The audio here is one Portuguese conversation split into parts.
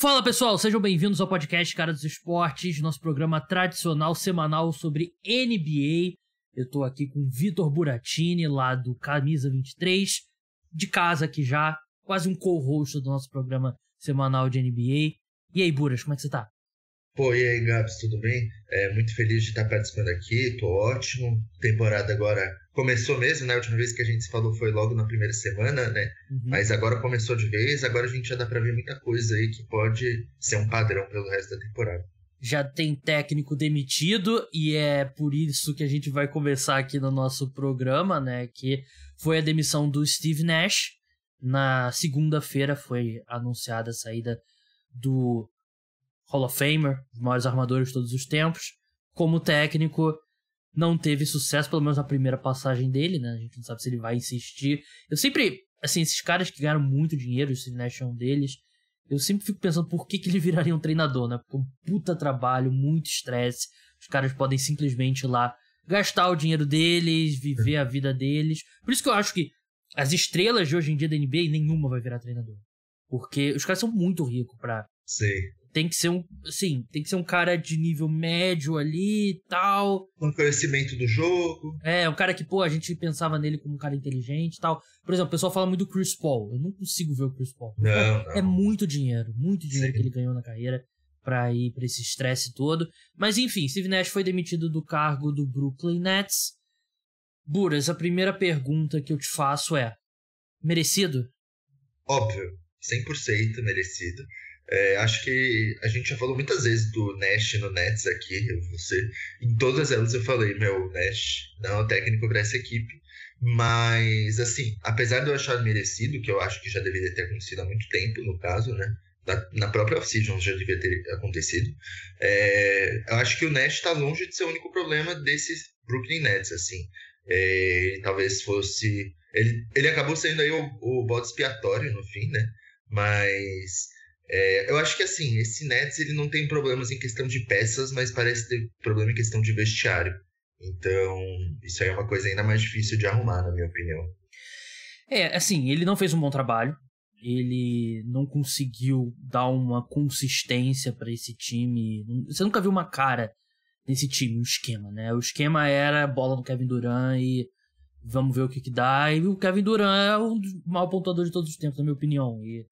Fala pessoal, sejam bem-vindos ao podcast Cara dos Esportes, nosso programa tradicional semanal sobre NBA. Eu tô aqui com o Vitor Buratini, lá do Camisa 23, de casa aqui já, quase um co-host do nosso programa semanal de NBA. E aí, Buras, como é que você tá? Pô, e aí, Gabs, tudo bem? Muito feliz de estar participando aqui, tô ótimo. Temporada agora começou mesmo, né? A última vez que a gente se falou foi logo na primeira semana, né? Mas agora começou de vez, agora a gente já dá pra ver muita coisa aí que pode ser um padrão pelo resto da temporada. Já tem técnico demitido e é por isso que a gente vai começar aqui no nosso programa, né? Que foi a demissão do Steve Nash. Na segunda-feira foi anunciada a saída do Hall of Famer, os maiores armadores de todos os tempos. Como técnico, não teve sucesso, pelo menos na primeira passagem dele, né? A gente não sabe se ele vai insistir. Eu sempre, assim, esses caras que ganharam muito dinheiro, o Steve Nash é um deles, eu sempre fico pensando por que ele viraria um treinador, né? Porque é um puta trabalho, muito estresse. Os caras podem simplesmente ir lá gastar o dinheiro deles, viver a vida deles. Por isso que eu acho que as estrelas de hoje em dia da NBA, nenhuma vai virar treinador. Porque os caras são muito ricos pra... Sei. Tem que ser um cara de nível médio ali e tal. Com conhecimento do jogo. Um cara que, a gente pensava nele como um cara inteligente e tal. Por exemplo, o pessoal fala muito do Chris Paul. Eu não consigo ver o Chris Paul. Não. É muito dinheiro Sim. que ele ganhou na carreira pra ir pra esse estresse todo. Mas enfim, Steve Nash foi demitido do cargo do Brooklyn Nets. Buras, a primeira pergunta que eu te faço é: merecido? Óbvio, 100% merecido. Acho que a gente já falou muitas vezes do Nash no Nets aqui, em todas elas eu falei, o Nash não é o técnico para essa equipe, mas assim, apesar de eu achar merecido, que eu acho que já deveria ter acontecido há muito tempo, no caso, né, na própria off-season já devia ter acontecido, eu acho que o Nash está longe de ser o único problema desses Brooklyn Nets, assim. Ele talvez fosse... Ele acabou sendo aí o bode expiatório no fim, né, mas... eu acho que assim, esse Nets ele não tem problemas em questão de peças, mas parece ter problema em questão de vestiário. Então, isso aí é uma coisa ainda mais difícil de arrumar, na minha opinião. Assim, ele não fez um bom trabalho. Ele não conseguiu dar uma consistência pra esse time. Você nunca viu uma cara desse time, um esquema, né? O esquema era bola no Kevin Durant e vamos ver o que dá. E o Kevin Durant é o maior pontuador de todos os tempos, na minha opinião. E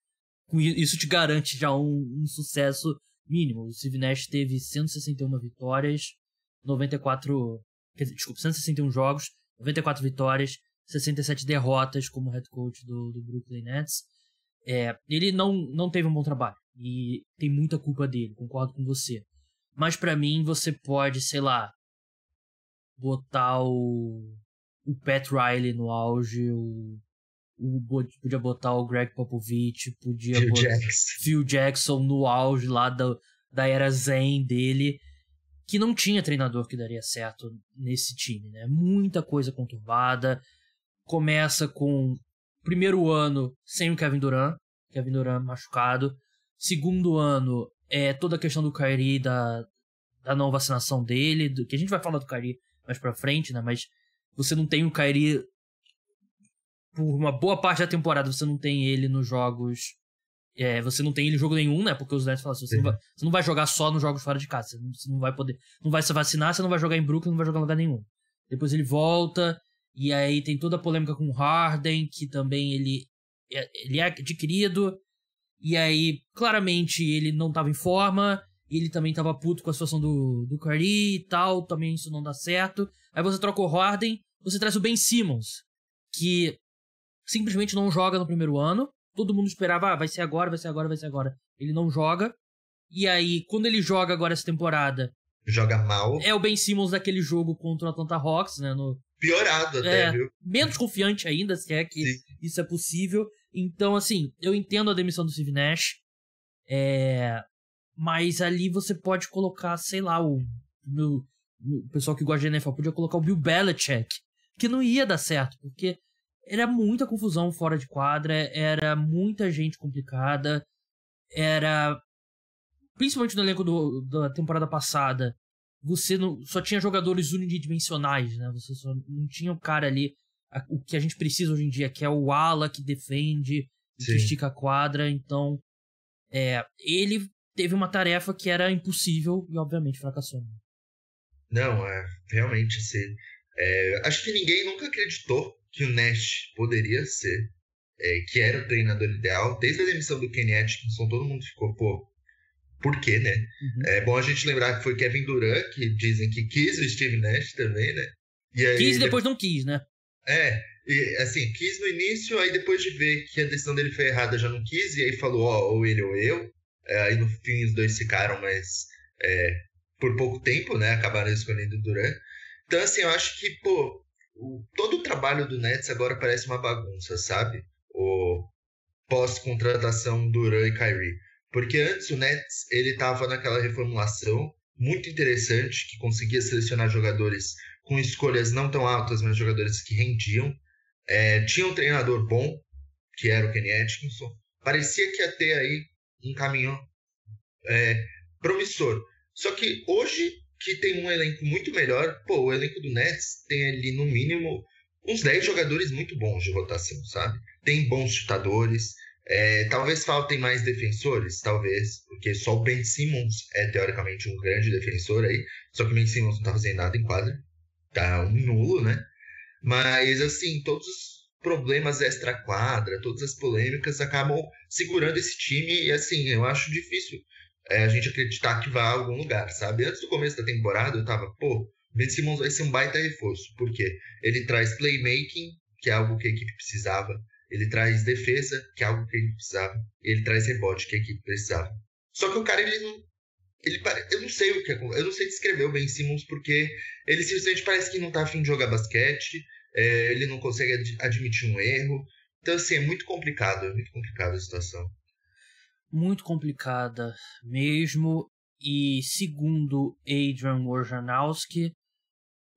isso te garante já um sucesso mínimo. O Steve Nash teve 161 vitórias, 161 jogos, 94 vitórias, 67 derrotas como head coach do Brooklyn Nets. Ele não teve um bom trabalho e tem muita culpa dele, concordo com você. Mas pra mim você pode, sei lá, botar o Pat Riley no auge, podia botar o Greg Popovich, podia botar Phil Jackson no auge lá da era Zen dele, que não tinha treinador que daria certo nesse time, né? Muita coisa conturbada. Começa com primeiro ano sem o Kevin Durant machucado. Segundo ano toda a questão do Kyrie, da não vacinação dele, que a gente vai falar do Kyrie mais pra frente, né? Mas você não tem o Kyrie por uma boa parte da temporada, você não tem ele nos jogos. Você não tem ele em jogo nenhum, né? Porque os Nets falam assim: você não vai jogar só nos jogos fora de casa. Você não vai poder. Não vai se vacinar, você não vai jogar em Brooklyn, não vai jogar em lugar nenhum. Depois ele volta, e aí tem toda a polêmica com o Harden, que também ele é adquirido. E aí, claramente, ele não tava em forma. Ele também tava puto com a situação do Kyrie e tal. Também isso não dá certo. Aí você troca o Harden, você traz o Ben Simmons, que simplesmente não joga no primeiro ano. Todo mundo esperava, vai ser agora. Ele não joga. E aí, quando ele joga agora essa temporada... Joga mal. É o Ben Simmons daquele jogo contra o Atlanta Hawks, né? Piorado até, viu? Menos confiante ainda, se é que Sim. Isso é possível. Então, assim, eu entendo a demissão do Steve Nash. Mas ali você pode colocar, sei lá, o pessoal que gosta de NFL podia colocar o Bill Belichick, que não ia dar certo, porque era muita confusão fora de quadra, era muita gente complicada, principalmente no elenco da temporada passada, você só tinha jogadores unidimensionais, né? Você só não tinha o cara ali, o que a gente precisa hoje em dia, que é o ala que defende, que estica a quadra. Então Ele teve uma tarefa que era impossível e, obviamente, fracassou. Não, realmente, assim, acho que ninguém nunca acreditou que o Nash poderia ser, que era o treinador ideal. Desde a demissão do Kenny Atkinson, todo mundo ficou, pô, por quê, né? Uhum. É bom a gente lembrar que foi Kevin Durant, que dizem que quis o Steve Nash também, né? E aí, quis e depois não quis, né? E assim, quis no início, aí depois de ver que a decisão dele foi errada, já não quis, e aí falou, ou ele ou eu. Aí no fim os dois ficaram, mas por pouco tempo, né? Acabaram escolhendo o Durant. Então, assim, eu acho que, pô, todo o trabalho do Nets agora parece uma bagunça, sabe? O pós-contratação Durant e Kyrie. Porque antes o Nets, ele tava naquela reformulação muito interessante, que conseguia selecionar jogadores com escolhas não tão altas, mas jogadores que rendiam. Tinha um treinador bom, que era o Kenny Atkinson. Parecia que ia ter aí um caminho promissor. Só que hoje, que tem um elenco muito melhor, pô, o elenco do Nets tem ali no mínimo uns 10 jogadores muito bons de rotação, sabe? Tem bons chutadores, talvez faltem mais defensores, talvez, porque só o Ben Simmons é teoricamente um grande defensor aí, só que o Ben Simmons não tá fazendo nada em quadra, tá um nulo, né? Mas, assim, todos os problemas extra-quadra, todas as polêmicas acabam segurando esse time e, assim, eu acho difícil a gente acreditar que vai a algum lugar, sabe? Antes do começo da temporada, eu tava, pô, Ben Simmons vai ser um baita reforço, porque ele traz playmaking, que é algo que a equipe precisava, ele traz defesa, que é algo que a equipe precisava, e ele traz rebote, que a equipe precisava. Só que o cara, eu não sei eu não sei descrever o Ben Simmons, porque ele simplesmente parece que não tá afim de jogar basquete, ele não consegue admitir um erro. Então, assim, é muito complicado a situação. Muito complicada mesmo. E segundo Adrian Wojnarowski,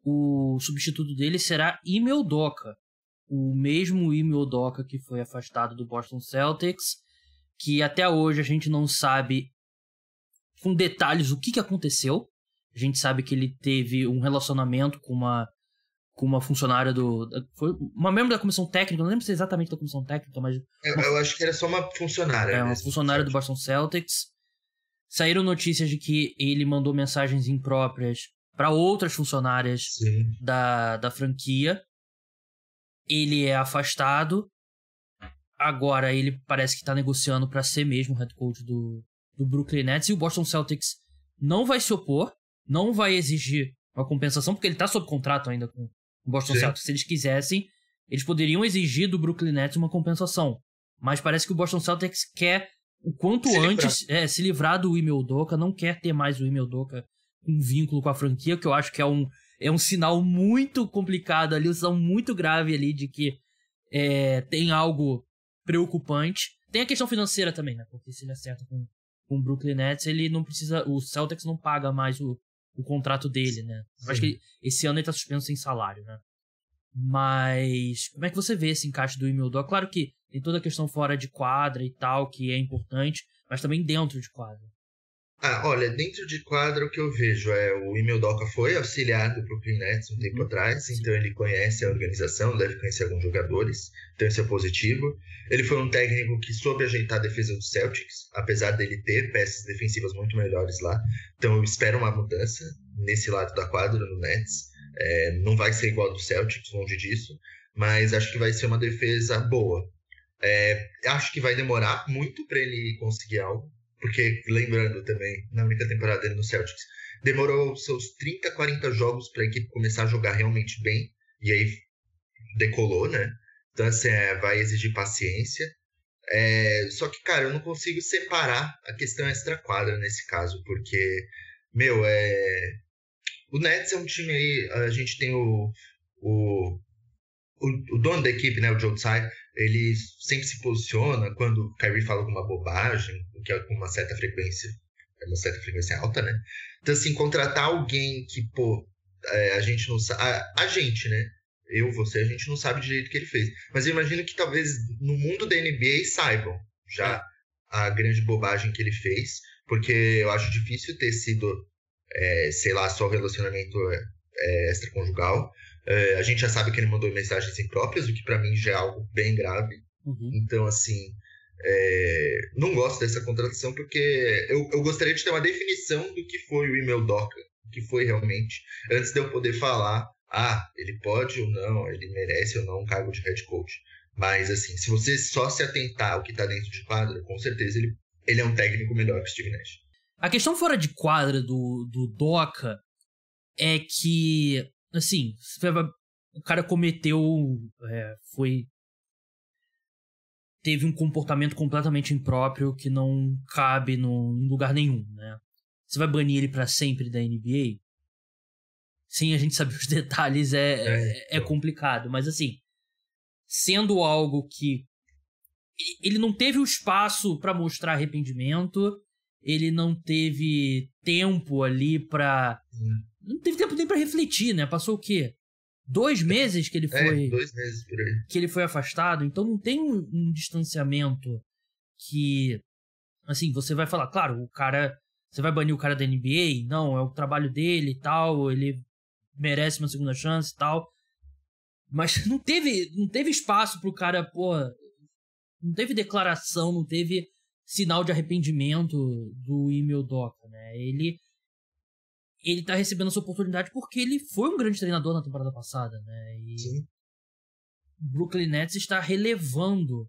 o substituto dele será Ime Udoka, o mesmo Ime Udoka que foi afastado do Boston Celtics, que até hoje a gente não sabe com detalhes o que aconteceu. A gente sabe que ele teve um relacionamento com uma funcionária foi uma membro da comissão técnica, não lembro se é exatamente da comissão técnica, mas eu acho que era só uma funcionária. Uma funcionária do Boston Celtics. Saíram notícias de que ele mandou mensagens impróprias para outras funcionárias da franquia. Ele é afastado. Agora ele parece que está negociando para ser mesmo head coach do Brooklyn Nets. E o Boston Celtics não vai se opor, não vai exigir uma compensação, porque ele está sob contrato ainda com o Boston Celtics. Se eles quisessem, eles poderiam exigir do Brooklyn Nets uma compensação. Mas parece que o Boston Celtics quer o quanto antes se livrar do Ime Udoka, não quer ter mais o Ime Udoka com vínculo com a franquia, que eu acho que é um sinal muito complicado ali, um sinal muito grave ali de que tem algo preocupante. Tem a questão financeira também, né? Porque se ele acerta com o Brooklyn Nets, ele não precisa, o Celtics não paga mais o contrato dele, né? Eu acho que esse ano ele tá suspenso sem salário, né? Mas como é que você vê esse encaixe do Ime Udoka? Claro que tem toda a questão fora de quadra e tal, que é importante, mas também dentro de quadra. Olha, dentro de quadra o que eu vejo o Ime Udoka foi auxiliar do Brooklyn Nets um tempo atrás, então ele conhece a organização, deve conhecer alguns jogadores, então isso é positivo. Ele foi um técnico que soube ajeitar a defesa do Celtics, apesar dele ter peças defensivas muito melhores lá, então eu espero uma mudança nesse lado da quadra no Nets. Não vai ser igual ao do Celtics, longe disso, mas acho que vai ser uma defesa boa. Acho que vai demorar muito para ele conseguir algo, porque, lembrando também, na única temporada dele no Celtics, demorou seus 30, 40 jogos para a equipe começar a jogar realmente bem, e aí decolou, né? Então, assim, vai exigir paciência. Só que, cara, eu não consigo separar a questão extra-quadra nesse caso, porque, meu, o Nets é um time aí, a gente tem o dono da equipe, né, o Joe Tsai, ele sempre se posiciona quando o Kyrie fala alguma bobagem, que é com uma certa frequência alta, né? Então, assim, contratar alguém que, pô, a gente não sabe... A gente, né? Você, a gente não sabe direito o que ele fez. Mas eu imagino que talvez no mundo da NBA saibam já a grande bobagem que ele fez, porque eu acho difícil ter sido, sei lá, só relacionamento extraconjugal. A gente já sabe que ele mandou mensagens impróprias, o que pra mim já é algo bem grave. Então, assim, Não gosto dessa contratação porque eu gostaria de ter uma definição do que foi o Ime Udoka, o que foi realmente, antes de eu poder falar, ele pode ou não, ele merece ou não um cargo de head coach. Mas, assim, se você só se atentar ao que está dentro de quadra, com certeza ele é um técnico melhor que o Steve Nash. A questão fora de quadra do Udoka é que, assim, o cara cometeu, teve um comportamento completamente impróprio que não cabe em lugar nenhum, né? Você vai banir ele pra sempre da NBA? Sem a gente saber os detalhes é complicado, mas assim, sendo algo que ele não teve o espaço pra mostrar arrependimento, ele não teve tempo ali pra... Não teve tempo nem pra refletir, né? Passou o quê? 2 meses que ele foi... 2 meses por aí. Que ele foi afastado, então não tem um distanciamento que... Assim, você vai falar, claro, o cara... Você vai banir o cara da NBA? Não, é o trabalho dele e tal, ele merece uma segunda chance e tal. Mas não teve espaço pro cara, não teve declaração, não teve sinal de arrependimento do Ime Udoka, né? Ele tá recebendo essa oportunidade porque ele foi um grande treinador na temporada passada, né? E sim, o Brooklyn Nets está relevando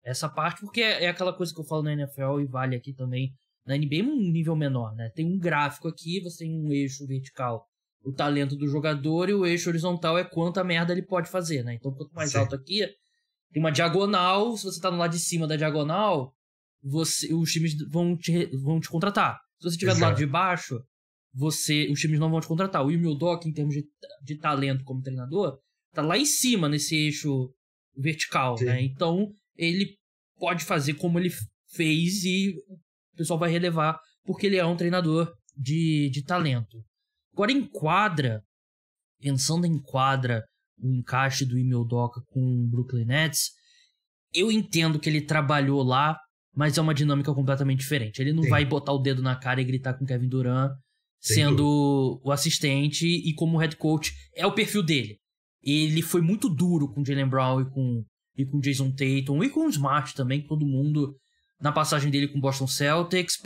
essa parte, porque é aquela coisa que eu falo na NFL e vale aqui também. Na NBA é um nível menor, né? Tem um gráfico aqui, você tem um eixo vertical, o talento do jogador, e o eixo horizontal é quanta merda ele pode fazer, né? Então, quanto mais alto aqui, tem uma diagonal, se você tá no lado de cima da diagonal, os times vão te contratar. Se você estiver do lado de baixo, os times não vão te contratar. O Ime Udoka, em termos de talento como treinador, tá lá em cima, nesse eixo vertical, né? Então, ele pode fazer como ele fez e o pessoal vai relevar, porque ele é um treinador de talento. Agora, pensando em quadra, o encaixe do Ime Udoka com o Brooklyn Nets, eu entendo que ele trabalhou lá, mas é uma dinâmica completamente diferente. Ele não vai botar o dedo na cara e gritar com Kevin Durant, sendo o assistente e como head coach. É o perfil dele. Ele foi muito duro com Jaylen Brown e com Jason Tatum e com o Smart também, todo mundo na passagem dele com o Boston Celtics.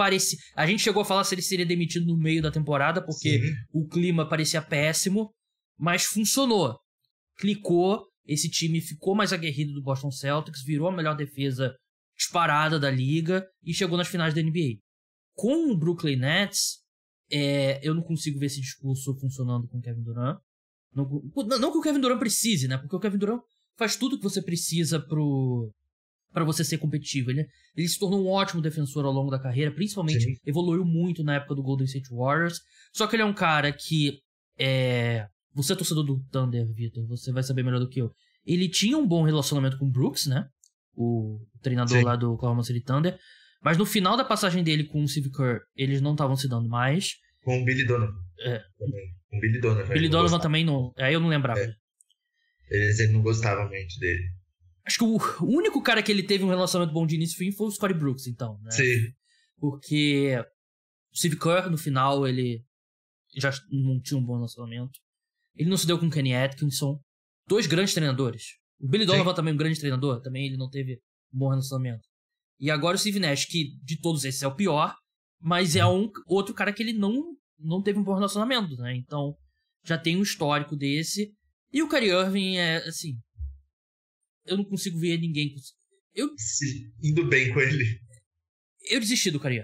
A gente chegou a falar se ele seria demitido no meio da temporada, porque o clima parecia péssimo, mas funcionou. Clicou, esse time ficou mais aguerrido do Boston Celtics, virou a melhor defesa disparada da liga e chegou nas finais da NBA. Com o Brooklyn Nets, eu não consigo ver esse discurso funcionando com o Kevin Durant. Não que o Kevin Durant precise, né? Porque o Kevin Durant faz tudo que você precisa pra você ser competitivo. Ele se tornou um ótimo defensor ao longo da carreira, principalmente evoluiu muito na época do Golden State Warriors. Só que ele é um cara que... Você é torcedor do Thunder, Vitor, você vai saber melhor do que eu. Ele tinha um bom relacionamento com o Brooks, né? O treinador lá do Oklahoma City Thunder. Mas no final da passagem dele com o Steve Kerr, eles não estavam se dando mais. Com o Billy Donovan. Com o Billy Donovan. Billy Donovan também não... Aí eu não lembrava. Ele não gostava muito dele. Acho que o único cara que ele teve um relacionamento bom de início e fim foi o Scottie Brooks, então, né? Sim. Porque o Steve Kerr, no final, ele já não tinha um bom relacionamento. Ele não se deu com o Kenny Atkinson. 2 grandes treinadores. O Billy Donovan também é um grande treinador. Também ele não teve um bom relacionamento. E agora o Steve Nash, que de todos esses é o pior, mas é outro cara que ele não teve um bom relacionamento, né? Então, já tem um histórico desse. E o Kyrie Irving assim... Eu não consigo ver ninguém... Indo bem com ele. Eu desisti do Kyrie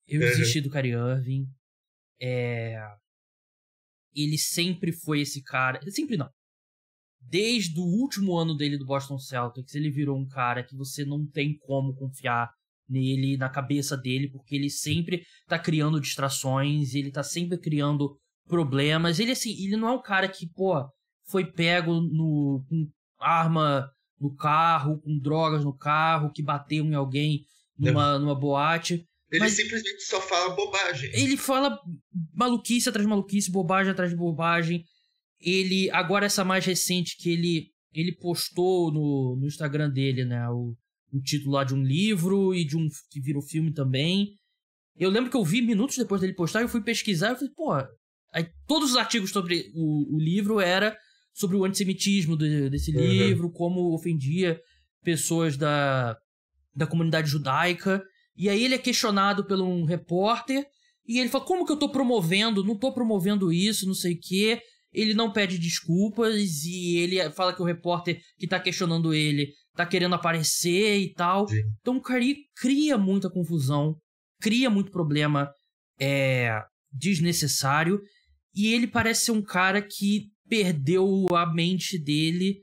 Irving. Ele sempre foi esse cara... Sempre não. Desde o último ano dele do Boston Celtics, ele virou um cara que você não tem como confiar nele, na cabeça dele, porque ele sempre tá criando distrações, ele tá sempre criando problemas. Ele, assim, ele não é um cara que, foi pego com arma no carro, com drogas no carro, que bateu em alguém numa boate. Ele simplesmente só fala bobagem. Ele fala maluquice atrás de maluquice, bobagem atrás de bobagem. Ele, agora essa mais recente que ele postou no Instagram dele, né, o título lá de um livro e de um que virou filme também. Eu lembro que eu vi minutos depois dele postar, eu fui pesquisar e falei, aí todos os artigos sobre o livro era sobre o antissemitismo desse livro, como ofendia pessoas da da comunidade judaica. E aí ele é questionado por um repórter e ele fala, como que eu tô promovendo? Não tô promovendo isso, não sei o quê. Ele não pede desculpas e ele fala que o repórter que tá questionando ele tá querendo aparecer e tal. Sim. Então o Kyrie cria muita confusão, cria muito problema desnecessário, e ele parece ser um cara que perdeu a mente dele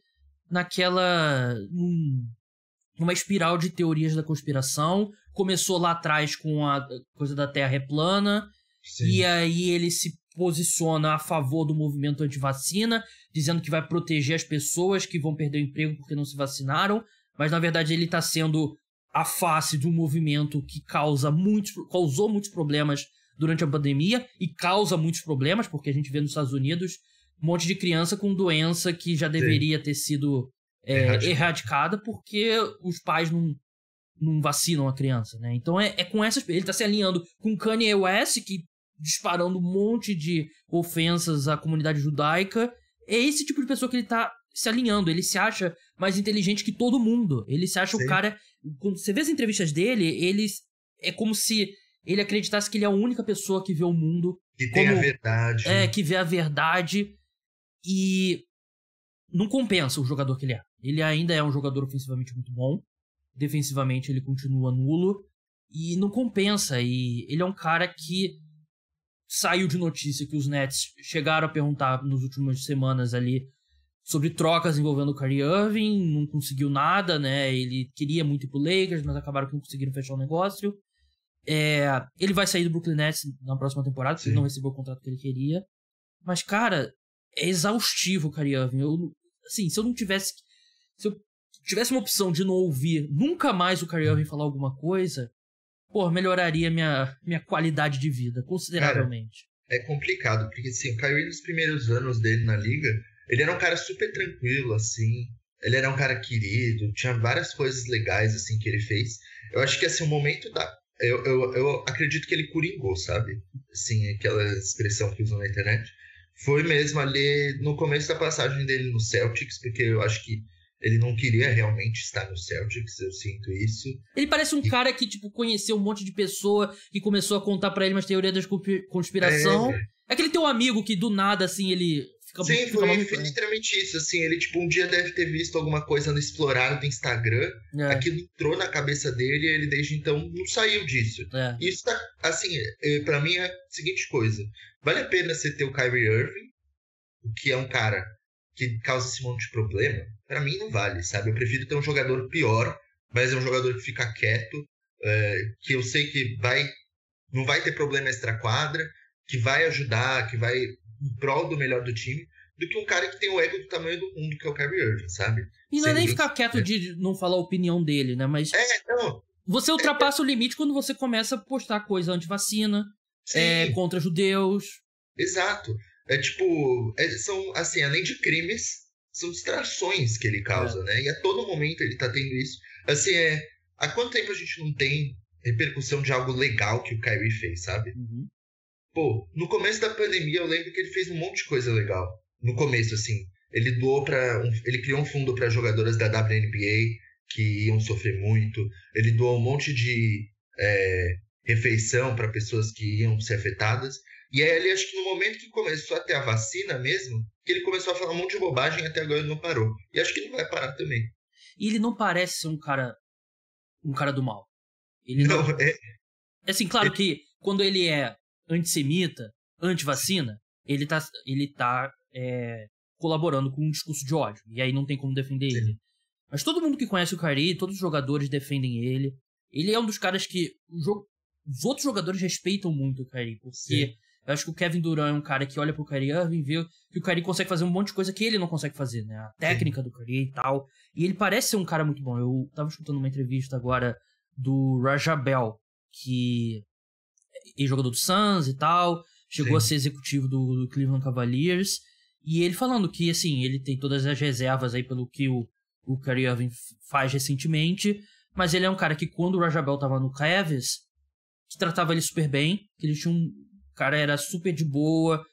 numa espiral de teorias da conspiração. Começou lá atrás com a coisa da Terra é plana. Sim. E aí ele se posiciona a favor do movimento antivacina, dizendo que vai proteger as pessoas que vão perder o emprego porque não se vacinaram, mas na verdade ele está sendo a face de um movimento que causou muitos problemas durante a pandemia e causa muitos problemas, porque a gente vê nos Estados Unidos um monte de criança com doença que já deveria ter sido erradicada porque os pais não vacinam a criança, né? Então com essas... Ele tá se alinhando com Kanye West, que disparando um monte de ofensas à comunidade judaica. É esse tipo de pessoa que ele tá se alinhando. Ele se acha mais inteligente que todo mundo. Ele se acha o cara... Quando você vê as entrevistas dele, é como se ele acreditasse que ele é a única pessoa que vê o mundo... Que tem a verdade. Que vê a verdade. E não compensa o jogador que ele é. Ele ainda é um jogador ofensivamente muito bom. Defensivamente ele continua nulo. E não compensa. E ele é um cara que saiu de notícia que os Nets chegaram a perguntar nas últimas semanas ali sobre trocas envolvendo o Kyrie Irving. Não conseguiu nada, né? Ele queria muito ir pro Lakers, mas acabaram que não conseguiram fechar o negócio. Ele vai sair do Brooklyn Nets na próxima temporada, porque ele não recebeu o contrato que ele queria. Mas, cara, é exaustivo o Kyrie Irving. Se eu tivesse uma opção de não ouvir nunca mais o Kyrie Irving falar alguma coisa, melhoraria minha qualidade de vida consideravelmente. Cara, é complicado, porque assim, o Kyrie nos primeiros anos dele na liga, ele era um cara super tranquilo, assim. Ele era um cara querido, tinha várias coisas legais, assim, que ele fez. Eu acho que, assim, o momento da... Eu acredito que ele coringou, sabe? Assim, aquela expressão que usam na internet. Foi mesmo ali no começo da passagem dele no Celtics, porque eu acho que ele não queria realmente estar no Celtics, eu sinto isso. Ele parece um cara que, conheceu um monte de pessoa que começou a contar pra ele umas teorias da conspiração. É aquele teu amigo que do nada, assim, ele... Sim, foi literalmente isso, assim, ele um dia deve ter visto alguma coisa no Explorar do Instagram, aquilo entrou na cabeça dele e ele desde então não saiu disso. Isso tá, assim, pra mim é a seguinte coisa, vale a pena você ter o Kyrie Irving, que é um cara que causa esse monte de problema? Pra mim não vale, sabe? Eu prefiro ter um jogador pior, mas é um jogador que fica quieto, que eu sei que não vai ter problema extra-quadra, que vai ajudar, que vai em prol do melhor do time, do que um cara que tem o ego do tamanho do mundo, que é o Kyrie Irving, sabe? E não é nem ficar quieto de não falar a opinião dele, né? Mas você ultrapassa o limite quando você começa a postar coisa anti-vacina, contra judeus. Exato. São, assim, além de crimes, são distrações que ele causa, né? E a todo momento ele tá tendo isso. Assim, há quanto tempo a gente não tem repercussão de algo legal que o Kyrie fez, sabe? Uhum. No começo da pandemia eu lembro que ele fez um monte de coisa legal. No começo, assim, ele ele criou um fundo para jogadoras da WNBA que iam sofrer muito. Ele doou um monte de refeição para pessoas que iam ser afetadas. E aí, acho que no momento que começou a ter a vacina mesmo, que ele começou a falar um monte de bobagem e até agora ele não parou. E acho que não vai parar também. E ele não parece ser um cara do mal. Ele não. Assim, claro que quando ele é antissemita, anti-vacina, ele tá colaborando com um discurso de ódio. E aí não tem como defender ele. Mas todo mundo que conhece o Kyrie, todos os jogadores defendem ele. Ele é um dos caras que os outros jogadores respeitam muito o Kyrie, porque eu acho que o Kevin Durant é um cara que olha pro Kyrie Irving e vê que o Kyrie consegue fazer um monte de coisa que ele não consegue fazer, né? A técnica do Kyrie e tal. E ele parece ser um cara muito bom. Eu tava escutando uma entrevista agora do Raja Bell, que é jogador do Suns e tal, chegou a ser executivo do Cleveland Cavaliers, e ele falando que, assim, ele tem todas as reservas aí pelo que o Kyrie Irving faz recentemente, mas ele é um cara que quando o Raja Bell tava no Cavs, que tratava ele super bem, que ele tinha o cara era super de boa,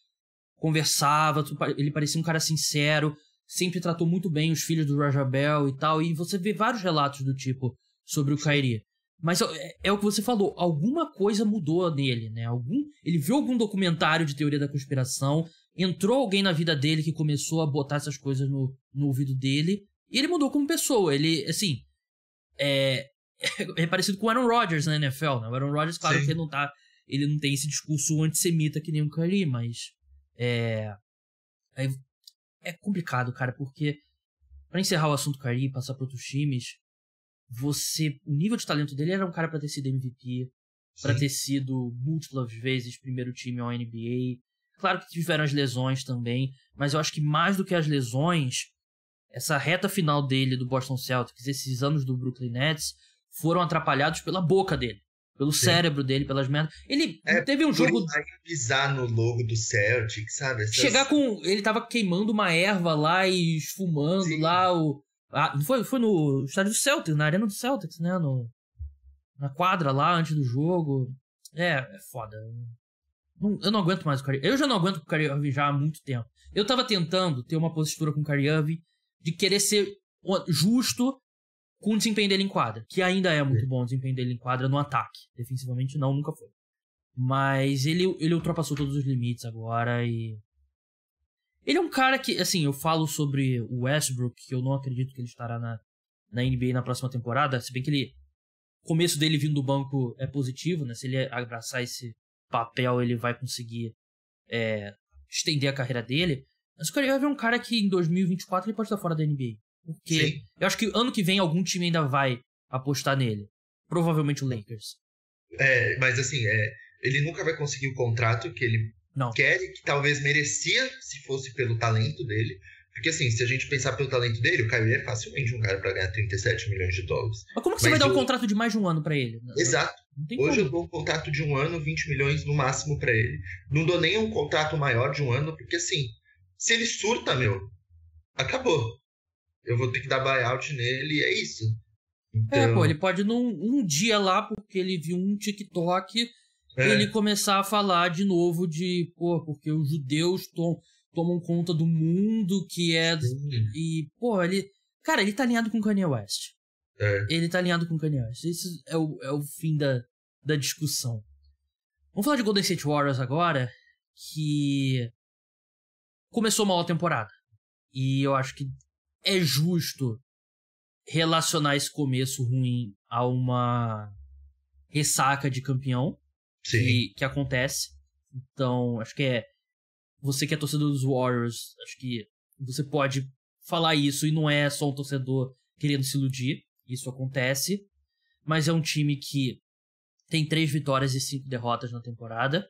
conversava, ele parecia um cara sincero, sempre tratou muito bem os filhos do Raja Bell e tal, e você vê vários relatos do tipo sobre o Kyrie. Mas é o que você falou, alguma coisa mudou nele, né? Ele viu algum documentário de teoria da conspiração, entrou alguém na vida dele que começou a botar essas coisas no ouvido dele, e ele mudou como pessoa. Ele, assim, é parecido com o Aaron Rodgers na NFL, né? O Aaron Rodgers, claro, Sim. que ele não tem esse discurso antissemita que nem o Kyrie, mas é complicado, cara, porque pra encerrar o assunto Kyrie e passar pra outros times, o nível de talento dele era um cara pra ter sido MVP, pra ter sido múltiplas vezes primeiro time ao NBA. Claro que tiveram as lesões também, mas eu acho que mais do que as lesões, essa reta final dele do Boston Celtics, esses anos do Brooklyn Nets, foram atrapalhados pela boca dele, pelo cérebro dele, pelas merdas. Ele teve um jogo... pisar no logo do Celtics, sabe? Ele tava queimando uma erva lá e esfumando lá o... foi no estádio do Celtics, na arena do Celtics, né? Na quadra lá, antes do jogo. É foda. Eu não aguento mais o Kyrie. Eu já não aguento o Kyrie Irving já há muito tempo. Eu tava tentando ter uma postura com o Kyrie Irving de querer ser justo com o desempenho dele em quadra, que ainda é muito bom o desempenho dele em quadra no ataque. Defensivamente não, nunca foi. Mas ele ultrapassou todos os limites agora e... Ele é um cara que, assim, eu falo sobre o Westbrook, que eu não acredito que ele estará na NBA na próxima temporada, se bem que o começo dele vindo do banco é positivo, né? Se ele abraçar esse papel, ele vai conseguir estender a carreira dele. Mas o Kyrie Irving é um cara que em 2024 ele pode estar fora da NBA. Porque eu acho que ano que vem algum time ainda vai apostar nele. Provavelmente o Lakers. Mas assim, ele nunca vai conseguir o contrato que ele quer e que talvez merecia se fosse pelo talento dele. Porque assim, se a gente pensar pelo talento dele, o Kyrie é facilmente um cara pra ganhar 37 milhões de dólares. Mas como que você vai dar um contrato de mais de um ano pra ele? Exato. Hoje eu dou um contrato de um ano, 20 milhões no máximo pra ele. Não dou nem um contrato maior de um ano, porque assim, se ele surta, acabou. Eu vou ter que dar buyout nele e é isso. Então... ele pode um dia lá, porque ele viu um TikTok, ele começar a falar de novo de, porque os judeus tomam conta do mundo, que é... Sim. E, ele tá alinhado com o Kanye West. Ele tá alinhado com o Kanye West. Esse é o fim da discussão. Vamos falar de Golden State Warriors agora, que começou mal a temporada. E eu acho que é justo relacionar esse começo ruim a uma ressaca de campeão que acontece. Então, acho que você que é torcedor dos Warriors, acho que você pode falar isso e não é só um torcedor querendo se iludir. Isso acontece. Mas é um time que tem 3 vitórias e 5 derrotas na temporada.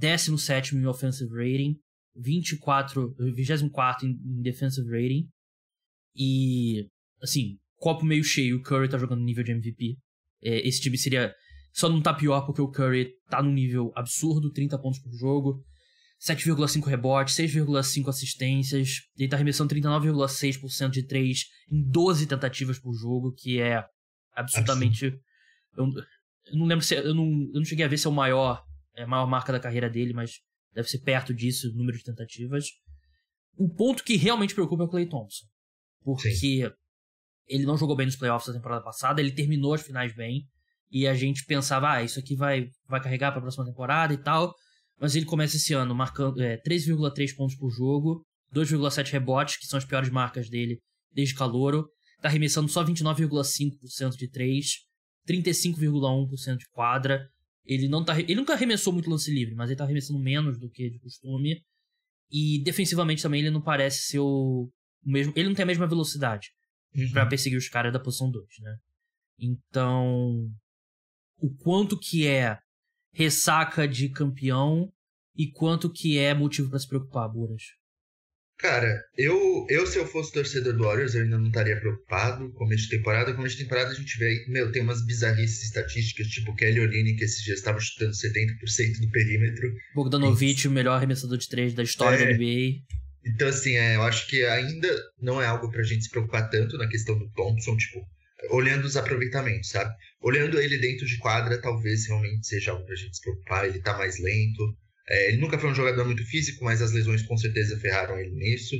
17º em offensive rating. 24º em defensive rating. E, assim, copo meio cheio, o Curry tá jogando no nível de MVP. Esse time só não tá pior porque o Curry tá num nível absurdo, 30 pontos por jogo, 7,5 rebotes, 6,5 assistências, ele tá arremessando 39,6% de 3 em 12 tentativas por jogo, que é absurdamente... Eu não lembro se... Eu não cheguei a ver se é a maior marca da carreira dele, mas deve ser perto disso, o número de tentativas. O ponto que realmente preocupa é o Klay Thompson. Porque ele não jogou bem nos playoffs da temporada passada, ele terminou as finais bem, e a gente pensava, isso aqui vai carregar pra próxima temporada e tal, mas ele começa esse ano marcando 3,3 pontos por jogo, 2,7 rebotes, que são as piores marcas dele desde calouro, tá arremessando só 29,5% de 3, 35,1% de quadra, ele nunca arremessou muito lance livre, mas ele tá arremessando menos do que de costume, e defensivamente também ele não parece ser o mesmo, ele não tem a mesma velocidade pra perseguir os caras da posição 2, né? Então, o quanto que é ressaca de campeão e quanto que é motivo pra se preocupar, Buras? Cara, eu se eu fosse torcedor do Warriors, eu ainda não estaria preocupado. Começo de temporada a gente vê aí, tem umas bizarrices estatísticas, tipo Kelly Olynyk, que esses dias estava chutando 70% do perímetro. Bogdanovic, o melhor arremessador de 3 da história da NBA. Então, assim, eu acho que ainda não é algo pra gente se preocupar tanto na questão do Thompson, tipo, olhando os aproveitamentos, sabe? Olhando ele dentro de quadra, talvez realmente seja algo pra gente se preocupar, ele tá mais lento. Ele nunca foi um jogador muito físico, mas as lesões com certeza ferraram ele nisso.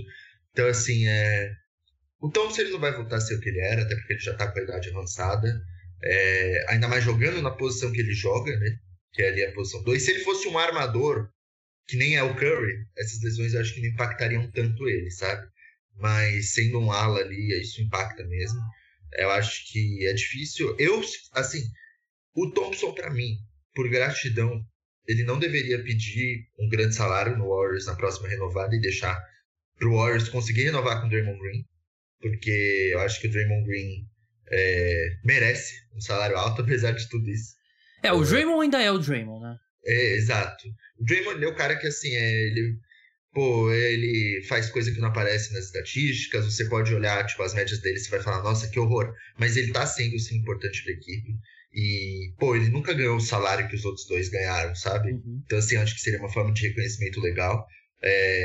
Então, assim, O Thompson ele não vai voltar a ser o que ele era, até porque ele já tá com a idade avançada. Ainda mais jogando na posição que ele joga, né? Que é ali a posição 2. Se ele fosse um armador, que nem é o Curry, essas lesões eu acho que não impactariam tanto ele, sabe? Mas sendo um ala ali, isso impacta mesmo. Eu acho que é difícil. Assim, o Thompson, pra mim, por gratidão, ele não deveria pedir um grande salário no Warriors na próxima renovada e deixar pro Warriors conseguir renovar com o Draymond Green, porque eu acho que o Draymond Green merece um salário alto, apesar de tudo isso. O Draymond ainda é o Draymond, né? Exato. O Draymond é o cara que, assim, ele faz coisa que não aparece nas estatísticas, você pode olhar, tipo, as médias dele, você vai falar, nossa, que horror, mas ele tá sendo, sim, importante pra equipe, e, ele nunca ganhou o salário que os outros dois ganharam, sabe? Uhum. Então, assim, acho que seria uma forma de reconhecimento legal,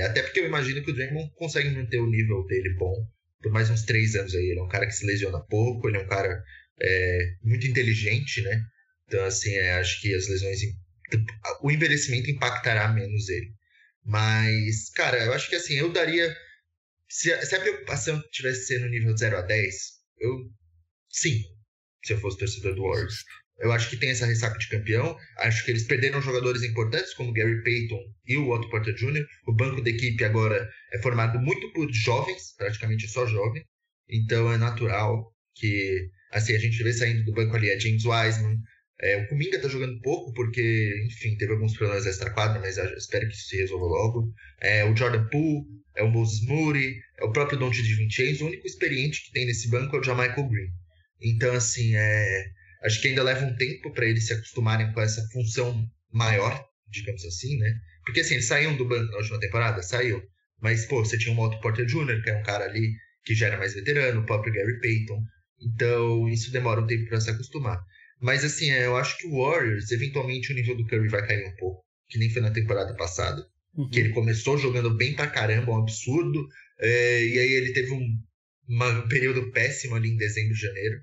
até porque eu imagino que o Draymond consegue manter o nível dele bom por mais uns 3 anos aí. Ele é um cara que se lesiona pouco, ele é um cara muito inteligente, né? Então, assim, acho que as lesões, o envelhecimento impactará menos ele. Mas, cara, eu acho que, assim, eu daria, se a preocupação tivesse sendo no nível de 0 a 10, sim, se eu fosse torcedor do Warriors. Eu acho que tem essa ressaca de campeão. Acho que eles perderam jogadores importantes, como Gary Payton e o Otto Porter Jr. O banco da equipe agora é formado muito por jovens, praticamente só jovem. Então é natural que, assim, a gente vê saindo do banco ali James Wiseman. O Kuminga tá jogando pouco porque, enfim, teve alguns problemas extra-quadra, mas eu espero que isso se resolva logo. O Jordan Poole, o Moses Moody, o próprio Donte DiVincenzo. O único experiente que tem nesse banco é o Jamichael Green. Então, assim, acho que ainda leva um tempo para eles se acostumarem com essa função maior, digamos assim, né? Porque, assim, eles saíram do banco na última temporada, saiu. Mas, você tinha o Otto Porter Jr., que é um cara ali que já era mais veterano, o próprio Gary Payton. Então, isso demora um tempo para se acostumar. Mas, assim, eu acho que o Warriors, eventualmente, o nível do Curry vai cair um pouco, que nem foi na temporada passada. Uhum. Que ele começou jogando bem pra caramba, um absurdo. E aí ele teve um período péssimo ali em dezembro e janeiro.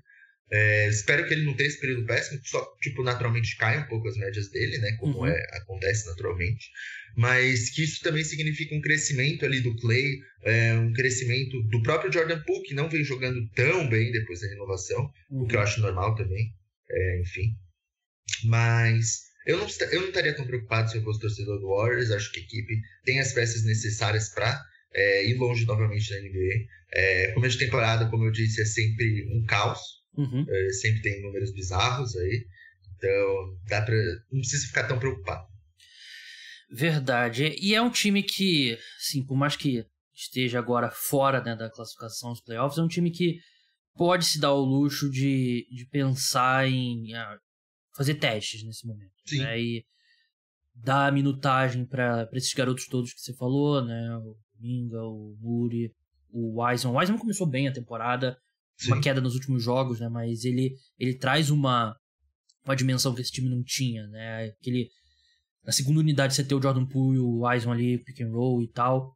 Espero que ele não tenha esse período péssimo, só, tipo, naturalmente cai um pouco as médias dele, né? Como acontece naturalmente. Mas que isso também significa um crescimento ali do Clay, um crescimento do próprio Jordan Poole, que não vem jogando tão bem depois da renovação, o que eu acho normal também. Enfim. Mas eu não estaria tão preocupado se eu fosse torcedor do Warriors. Acho que a equipe tem as peças necessárias para ir longe novamente na NBA. Começo de temporada, como eu disse, é sempre um caos. Sempre tem números bizarros aí. Então, não precisa ficar tão preocupado. Verdade. E é um time que, assim, por mais que esteja agora fora, né, da classificação dos playoffs, é um time que pode se dar o luxo de pensar em fazer testes nesse momento. Né? E dar minutagem para esses garotos todos que você falou, né? O Kuminga, o Moody, o Wiseman. O Wiseman começou bem a temporada, uma queda nos últimos jogos, né? Mas ele traz uma dimensão que esse time não tinha, né? Na segunda unidade você tem o Jordan Poole e o Wiseman ali, pick and roll e tal.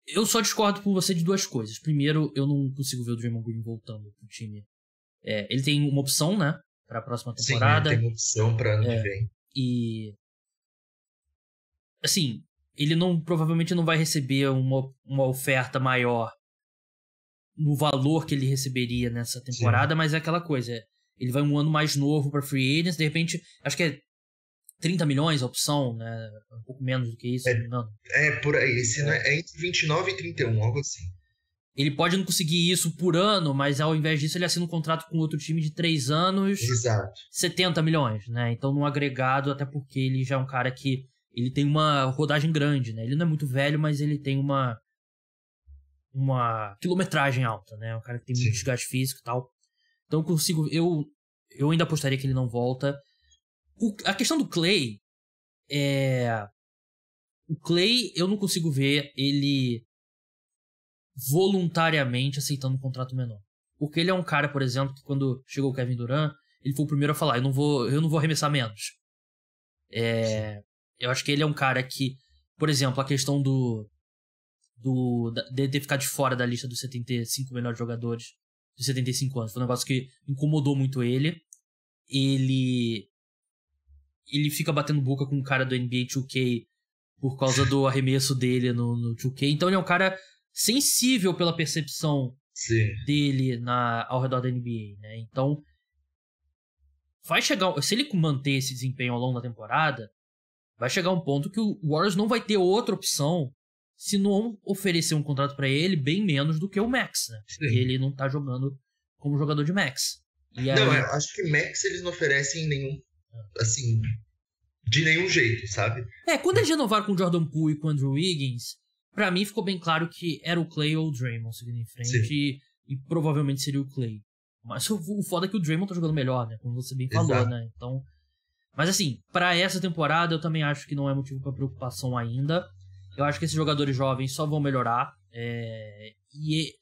Eu só discordo com você de duas coisas. Primeiro, eu não consigo ver o Draymond Green voltando pro time. Ele tem uma opção, né? Pra próxima temporada. Sim, ele tem uma opção pra ano que vem. E, assim, ele provavelmente não vai receber uma oferta maior no valor que ele receberia nessa temporada, mas é aquela coisa. Ele vai um ano mais novo pra free agents, de repente, acho que é 30 milhões a opção, né? Um pouco menos do que isso, não. Por aí. É entre 29 e 31, algo assim. Ele pode não conseguir isso por ano, mas ao invés disso ele assina um contrato com outro time de 3 anos. Exato. 70 milhões, né? Então, no agregado, até porque ele já é um cara que ele tem uma rodagem grande, né? Ele não é muito velho, mas ele tem uma quilometragem alta, né? Um cara que tem muito desgaste físico e tal. Então, eu ainda apostaria que ele não volta. A questão do Clay o Clay, eu não consigo ver ele voluntariamente aceitando um contrato menor. Porque ele é um cara, por exemplo, que quando chegou o Kevin Durant, ele foi o primeiro a falar, eu não vou arremessar menos. Eu acho que ele é um cara que, por exemplo, a questão de ter ficado de fora da lista dos 75 melhores jogadores de 75 anos, foi um negócio que incomodou muito ele. Ele fica batendo boca com o cara do NBA 2K por causa do arremesso dele no 2K. Então ele é um cara sensível pela percepção dele ao redor da NBA, né? Então, vai chegar... Se ele manter esse desempenho ao longo da temporada, vai chegar um ponto que o Warriors não vai ter outra opção se não oferecer um contrato pra ele bem menos do que o Max, né? Sim. Porque ele não tá jogando como jogador de Max. E aí... Não, eu acho que Max eles não oferecem nenhum, assim, de nenhum jeito, sabe? Quando eles renovaram com o Jordan Poole e com o Andrew Wiggins, pra mim ficou bem claro que era o Clay ou o Draymond seguindo em frente e provavelmente seria o Clay. Mas o foda é que o Draymond tá jogando melhor, né? Como você bem falou, Exato. né? Então... Mas assim, pra essa temporada eu também acho que não é motivo pra preocupação ainda. Eu acho que esses jogadores jovens só vão melhorar. E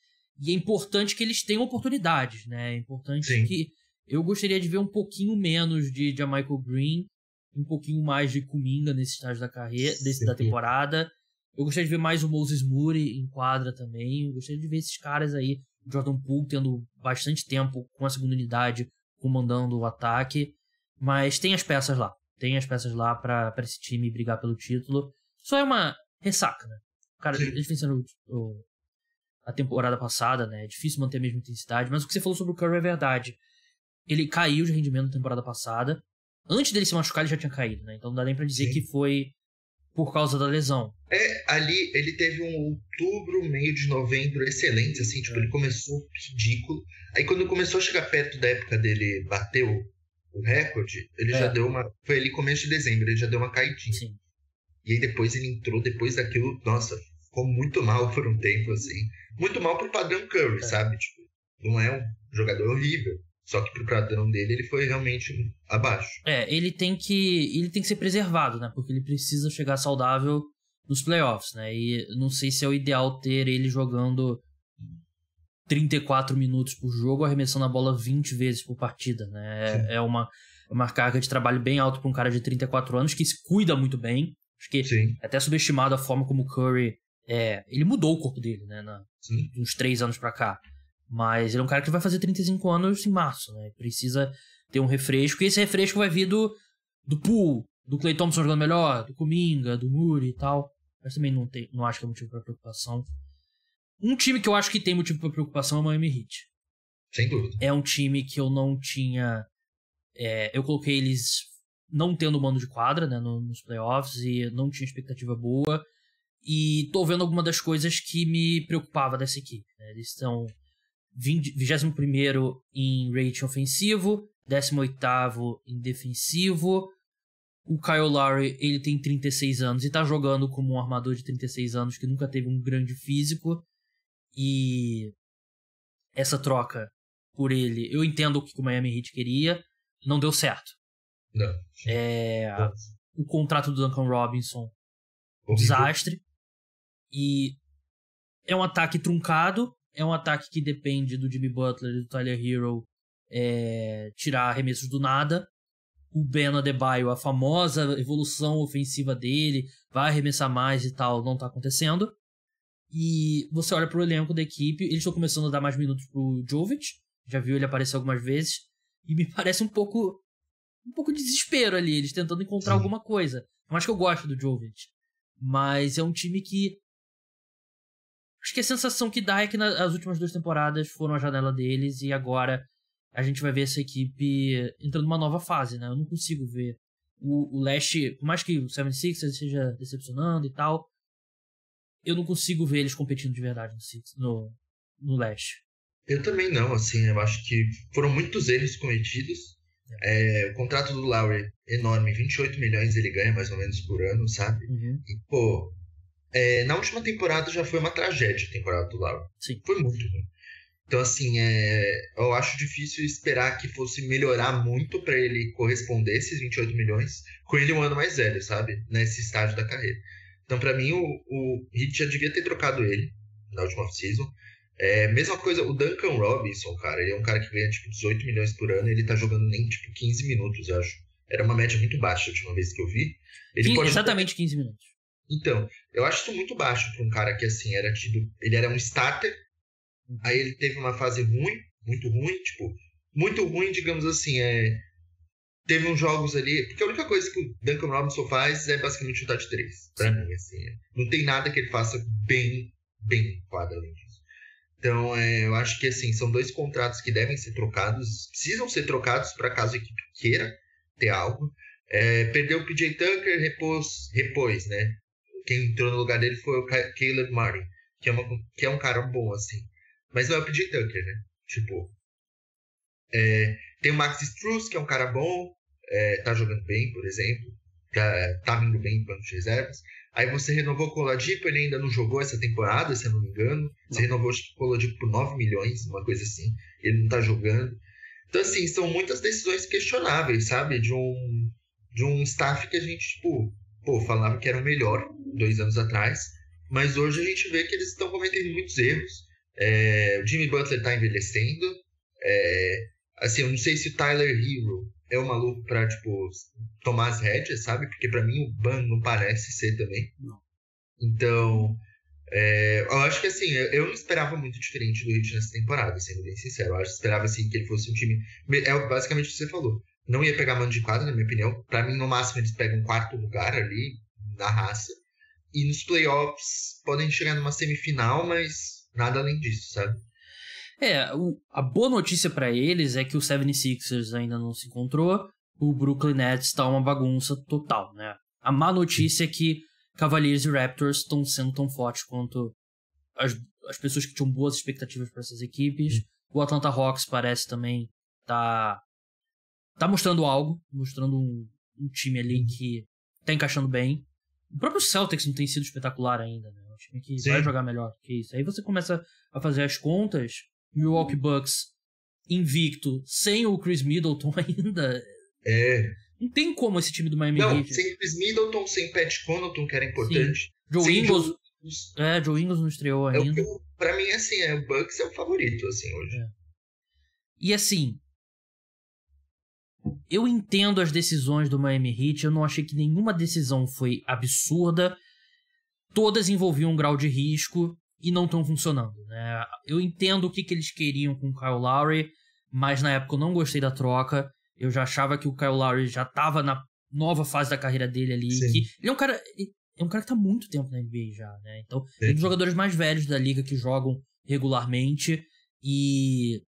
é importante que eles tenham oportunidades, né? É importante que... Eu gostaria de ver um pouquinho menos de Michael Green, um pouquinho mais de Kuminga nesse estágio da carreira, da temporada. Eu gostaria de ver mais o Moses Moody em quadra também. Eu gostaria de ver esses caras aí, o Jordan Poole tendo bastante tempo com a segunda unidade, comandando o ataque. Mas tem as peças lá. Tem as peças lá pra esse time brigar pelo título. Só é uma ressaca, né? Cara, eles venceram a temporada passada, né? É difícil manter a mesma intensidade. Mas o que você falou sobre o Curry é verdade. Ele caiu de rendimento na temporada passada. Antes dele se machucar, ele já tinha caído, né? Então não dá nem pra dizer que foi por causa da lesão. Ali ele teve um outubro, meio de novembro excelente, assim, tipo, ele começou ridículo. Aí quando começou a chegar perto da época dele bater o recorde, ele já deu uma... Foi ali começo de dezembro, ele já deu uma caidinha. Sim. E aí depois ele entrou, depois daquilo, nossa, ficou muito mal por um tempo, assim. Muito mal pro padrão Curry, sabe? Tipo, não é um jogador horrível. Só que pro padrão dele, ele foi realmente abaixo. Ele tem que ser preservado, né? Porque ele precisa chegar saudável nos playoffs, né? E não sei se é o ideal ter ele jogando 34 minutos por jogo, arremessando a bola 20 vezes por partida, né? É uma carga de trabalho bem alta para um cara de 34 anos que se cuida muito bem. Acho que é até subestimado a forma como o Curry... ele mudou o corpo dele, né? Uns 3 anos pra cá. Mas ele é um cara que vai fazer 35 anos em março, né? Precisa ter um refresco. E esse refresco vai vir do Poole, do Klay Thompson jogando melhor, do Kuminga, do Moody e tal. Mas também não acho que é motivo pra preocupação. Um time que eu acho que tem motivo pra preocupação é o Miami Heat. Sem dúvida. É um time que eu não tinha... eu coloquei eles não tendo mando de quadra, né, nos playoffs, e não tinha expectativa boa. E tô vendo alguma das coisas que me preocupava dessa equipe, né? Eles estão 21º em rating ofensivo, 18º em defensivo. O Kyle Lowry, ele tem 36 anos e tá jogando como um armador de 36 anos que nunca teve um grande físico. E essa troca por ele, eu entendo o que o Miami Heat queria, não deu certo. Não. O contrato do Duncan Robinson, desastre. E é um ataque truncado, é um ataque que depende do Jimmy Butler e do Tyler Hero tirar arremessos do nada. O Bam Adebayo, a famosa evolução ofensiva dele, vai arremessar mais e tal, não tá acontecendo. E você olha pro elenco da equipe, eles estão começando a dar mais minutos pro Jovic, já viu ele aparecer algumas vezes, e me parece um pouco de desespero ali, eles tentando encontrar alguma coisa. Eu acho que eu gosto do Jovic, mas é um time que... Acho que a sensação que dá é que as últimas 2 temporadas foram a janela deles, e agora a gente vai ver essa equipe entrando numa nova fase, né? Eu não consigo ver o leste, por mais que o 76ers esteja decepcionando e tal, eu não consigo ver eles competindo de verdade no leste. Eu também não, assim, eu acho que foram muitos erros cometidos. O contrato do Lowry, enorme, 28 milhões ele ganha mais ou menos por ano, sabe? Uhum. E, pô, na última temporada já foi uma tragédia a temporada do Lowry. Sim. Foi muito ruim. Então, assim, eu acho difícil esperar que fosse melhorar muito pra ele corresponder esses 28 milhões com ele um ano mais velho, sabe? Nesse estágio da carreira. Então, pra mim, o Heat já devia ter trocado ele na última off-season. Mesma coisa, o Duncan Robinson, cara, ele é um cara que ganha, tipo, 18 milhões por ano e ele tá jogando nem, tipo, 15 minutos, eu acho. Era uma média muito baixa a última vez que eu vi. Exatamente 15 minutos. Então, eu acho isso muito baixo pra um cara que, assim, ele era um starter, aí ele teve uma fase ruim, muito ruim, tipo, muito ruim, digamos assim, teve uns jogos ali, porque a única coisa que o Duncan Robinson faz é basicamente chutar de 3, pra mim, assim, não tem nada que ele faça bem quadro além disso. Então, eu acho que assim, são 2 contratos que devem ser trocados, precisam ser trocados para caso a equipe queira ter algo. Perdeu o PJ Tucker, repôs, né? Quem entrou no lugar dele foi o Caleb Martin, que é um cara bom, assim. Mas não é o PJ Tucker, né? Tipo, tem o Max Strus, que é um cara bom, tá jogando bem, por exemplo. Tá vindo bem em banco de reservas. Aí você renovou o Oladipo, ele ainda não jogou essa temporada, se eu não me engano. Você renovou o Oladipo por 9 milhões, uma coisa assim. Ele não tá jogando. Então, assim, são muitas decisões questionáveis, sabe? De um staff que a gente, falava que era o melhor 2 anos atrás. Mas hoje a gente vê que eles estão cometendo muitos erros. O Jimmy Butler tá envelhecendo. Assim, eu não sei se o Tyler Hero é o maluco pra, tomar as rédeas, sabe? Porque pra mim o Ban não parece ser também. Não. Então, eu acho que assim, eu não esperava muito diferente do Heat nessa temporada, sendo bem sincero. Eu esperava assim que ele fosse um time... basicamente o que você falou. Não ia pegar mano de quadra, na minha opinião. Pra mim, no máximo, eles pegam 4º lugar ali, na raça. E nos playoffs, podem chegar numa semifinal, mas nada além disso, sabe? A boa notícia pra eles é que o 76ers ainda não se encontrou, o Brooklyn Nets tá uma bagunça total, né? A má notícia é que Cavaliers e Raptors estão sendo tão fortes quanto as pessoas que tinham boas expectativas para essas equipes. O Atlanta Hawks parece também tá mostrando algo, mostrando um time ali que tá encaixando bem. O próprio Celtics não tem sido espetacular ainda, né? Um time que vai jogar melhor que isso. Aí você começa a fazer as contas. Milwaukee Bucks invicto, sem o Chris Middleton ainda. Não tem como esse time do Miami Heat. Não, sem Chris Middleton, sem Pat Connaughton, que era importante. Joe Ingles. Joe Ingles não estreou ainda. Pra mim, assim, o Bucks é o favorito, assim, hoje. E assim, eu entendo as decisões do Miami Heat, eu não achei que nenhuma decisão foi absurda. Todas envolviam um grau de risco e não estão funcionando, né? Eu entendo o que eles queriam com o Kyle Lowry, mas na época eu não gostei da troca. Eu já achava que o Kyle Lowry já estava na nova fase da carreira dele ali. Que ele é um cara que tá há muito tempo na NBA já, né? Então, ele é um dos jogadores mais velhos da liga que jogam regularmente e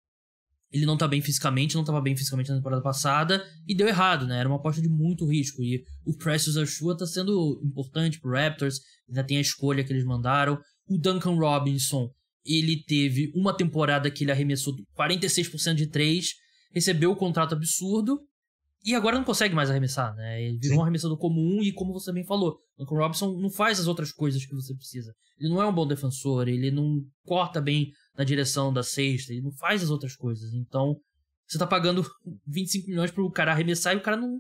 ele não tá bem fisicamente, não tava bem fisicamente na temporada passada e deu errado, né? Era uma aposta de muito risco e o Precious Achiuwa tá sendo importante pro Raptors, ainda tem a escolha que eles mandaram. O Duncan Robinson, ele teve uma temporada que ele arremessou 46% de 3, recebeu um contrato absurdo e agora não consegue mais arremessar, né? Ele virou um arremessador comum e, como você bem falou, o Duncan Robinson não faz as outras coisas que você precisa. Ele não é um bom defensor, ele não corta bem na direção da cesta, ele não faz as outras coisas. Então, você tá pagando 25 milhões pro cara arremessar e o cara não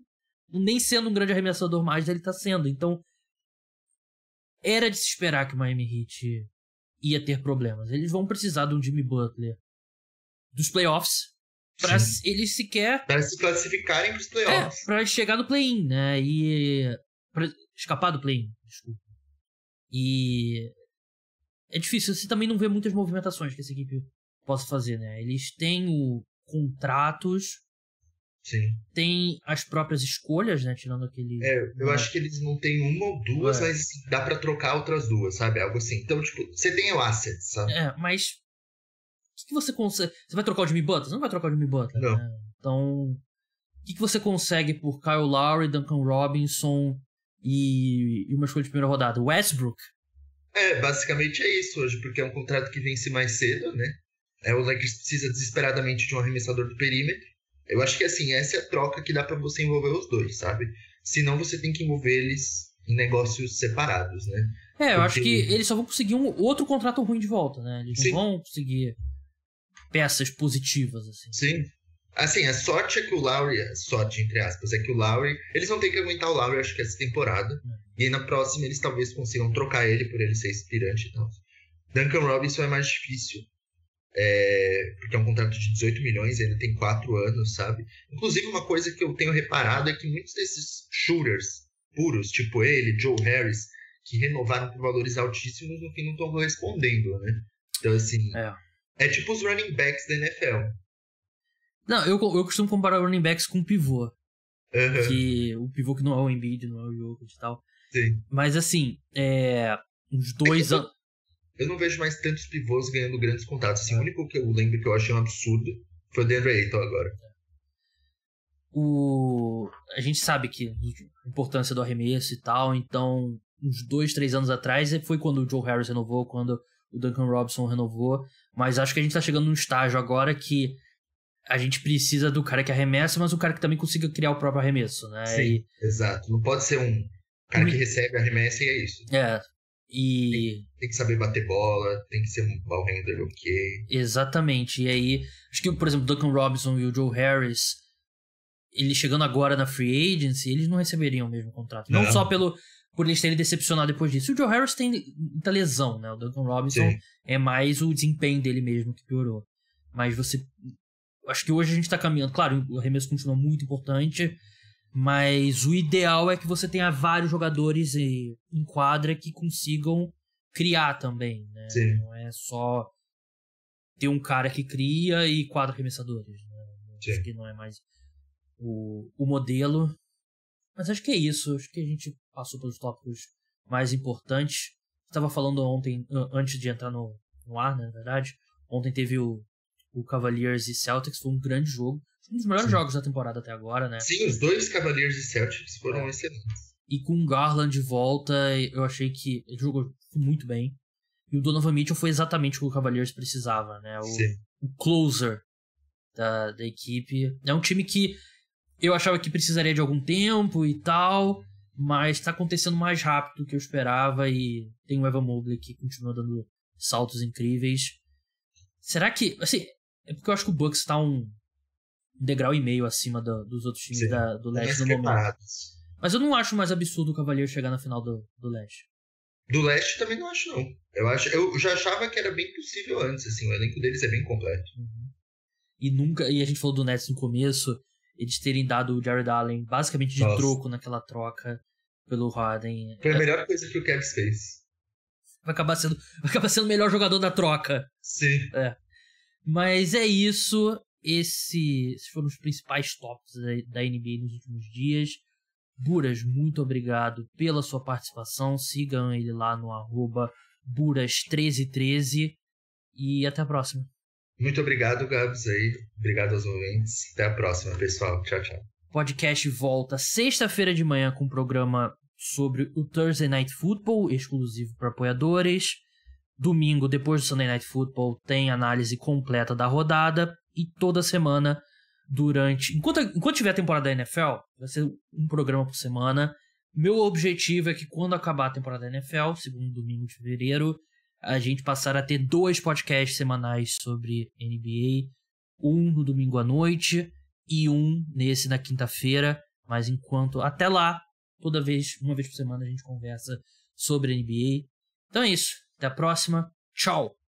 nem sendo um grande arremessador mais, ele tá sendo. Então, era de se esperar que o Miami Heat ia ter problemas. Eles vão precisar de um Jimmy Butler dos playoffs pra eles sequer... Para se classificarem pros playoffs. Pra chegar no play-in, né? E... pra escapar do play-in, desculpa. E... é difícil, você também não vê muitas movimentações que essa equipe possa fazer, né? Eles têm contratos... Tem as próprias escolhas, né? Tirando aquele... eu acho que eles não têm uma ou duas, mas dá pra trocar outras duas, sabe? Algo assim. Então, você tem o asset, sabe? Mas... o que você consegue... Você vai trocar o Jimmy Butler? Você não vai trocar o Jimmy Butler, não. Né? Então... o que você consegue por Kyle Lowry, Duncan Robinson e uma escolha de primeira rodada? Westbrook? Basicamente é isso hoje, porque é um contrato que vence mais cedo, né? O Lakers precisa desesperadamente de um arremessador do perímetro. Eu acho que, assim, essa é a troca que dá pra você envolver os dois, sabe? Senão você tem que envolver eles em negócios separados, né? Eu acho que eles só vão conseguir um outro contrato ruim de volta, né? Eles não vão conseguir peças positivas, assim. Sim. Assim, a sorte é que o Lowry... sorte, entre aspas, é que o Lowry... eles vão ter que aguentar o Lowry, acho que essa temporada. E aí na próxima eles talvez consigam trocar ele por ele ser expirante e tal. Duncan Robinson é mais difícil. Porque é um contrato de 18 milhões, ele tem 4 anos, sabe? Inclusive, uma coisa que eu tenho reparado é que muitos desses shooters puros, tipo ele, Joe Harris, que renovaram por valores altíssimos, no fim não estão correspondendo, né? Então, assim, é tipo os running backs da NFL. Não, eu costumo comparar running backs com pivô. Que o pivô que não é o Embiid, não é o Jokic e tal. Sim. Mas, assim, uns 2 anos... eu não vejo mais tantos pivôs ganhando grandes contratos. Assim, o único que eu lembro que eu achei um absurdo foi o DeAndre Ayton agora. A gente sabe que a importância do arremesso e tal, então uns 2-3 anos atrás foi quando o Joe Harris renovou, quando o Duncan Robinson renovou, mas acho que a gente tá chegando num estágio agora que a gente precisa do cara que arremessa, mas o cara que também consiga criar o próprio arremesso, né? Sim, exato. Não pode ser um cara que recebe, arremessa e é isso. Tem que saber bater bola, tem que ser um ball handler ok. Exatamente. E aí, acho que, por exemplo, o Duncan Robinson e o Joe Harris, eles chegando agora na free agency, eles não receberiam o mesmo contrato. Não só por eles terem decepcionado depois disso. O Joe Harris tem muita lesão, né? O Duncan Robinson é mais o desempenho dele mesmo que piorou. Mas acho que hoje a gente tá caminhando. Claro, o arremesso continua muito importante, mas o ideal é que você tenha vários jogadores em quadra que consigam criar também, né? Sim. Não é só ter um cara que cria e 4 arremessadores, né? Acho que não é mais o modelo. Mas acho que é isso. Acho que a gente passou pelos tópicos mais importantes. Estava falando ontem, antes de entrar no ar, né, na verdade. Ontem teve o Cavaliers e Celtics, foi um grande jogo. Um dos melhores jogos da temporada até agora, né? Sim, os dois Cavaliers e Celtics foram excelentes. E com o Garland de volta, eu achei que ele jogou muito bem. E o Donovan Mitchell foi exatamente o que o Cavaliers precisava, né? O closer da equipe. É um time que eu achava que precisaria de algum tempo e tal, mas tá acontecendo mais rápido do que eu esperava. E tem o Evan Mobley que continua dando saltos incríveis. Será que... Assim, é porque eu acho que o Bucks tá um degrau e meio acima dos outros times do leste no momento. Mas eu não acho mais absurdo o Cavaliers chegar na final do leste. Do leste também não acho, não. Eu já achava que era bem possível antes, assim, o elenco deles é bem completo. E a gente falou do Nets no começo, eles terem dado o Jared Allen basicamente de troco naquela troca pelo Harden. Foi a melhor coisa que o Cavs fez. Vai acabar sendo o melhor jogador da troca. Sim. Mas é isso. Esses foram os principais tópicos da NBA nos últimos dias. Buras, muito obrigado pela sua participação. Sigam ele lá no @Buras1313 e até a próxima. Muito obrigado, Gabs, aí. Obrigado aos ouvintes. Até a próxima, pessoal. Tchau, tchau. O podcast volta sexta-feira de manhã com um programa sobre o Thursday Night Football, exclusivo para apoiadores. Domingo, depois do Sunday Night Football, tem análise completa da rodada. E toda semana, enquanto tiver a temporada da NFL, vai ser um programa por semana. Meu objetivo é que quando acabar a temporada da NFL, segundo domingo de fevereiro, a gente passar a ter 2 podcasts semanais sobre NBA. Um no domingo à noite e um nesse na quinta-feira. Mas até lá, uma vez por semana, a gente conversa sobre NBA. Então é isso. Até a próxima. Tchau!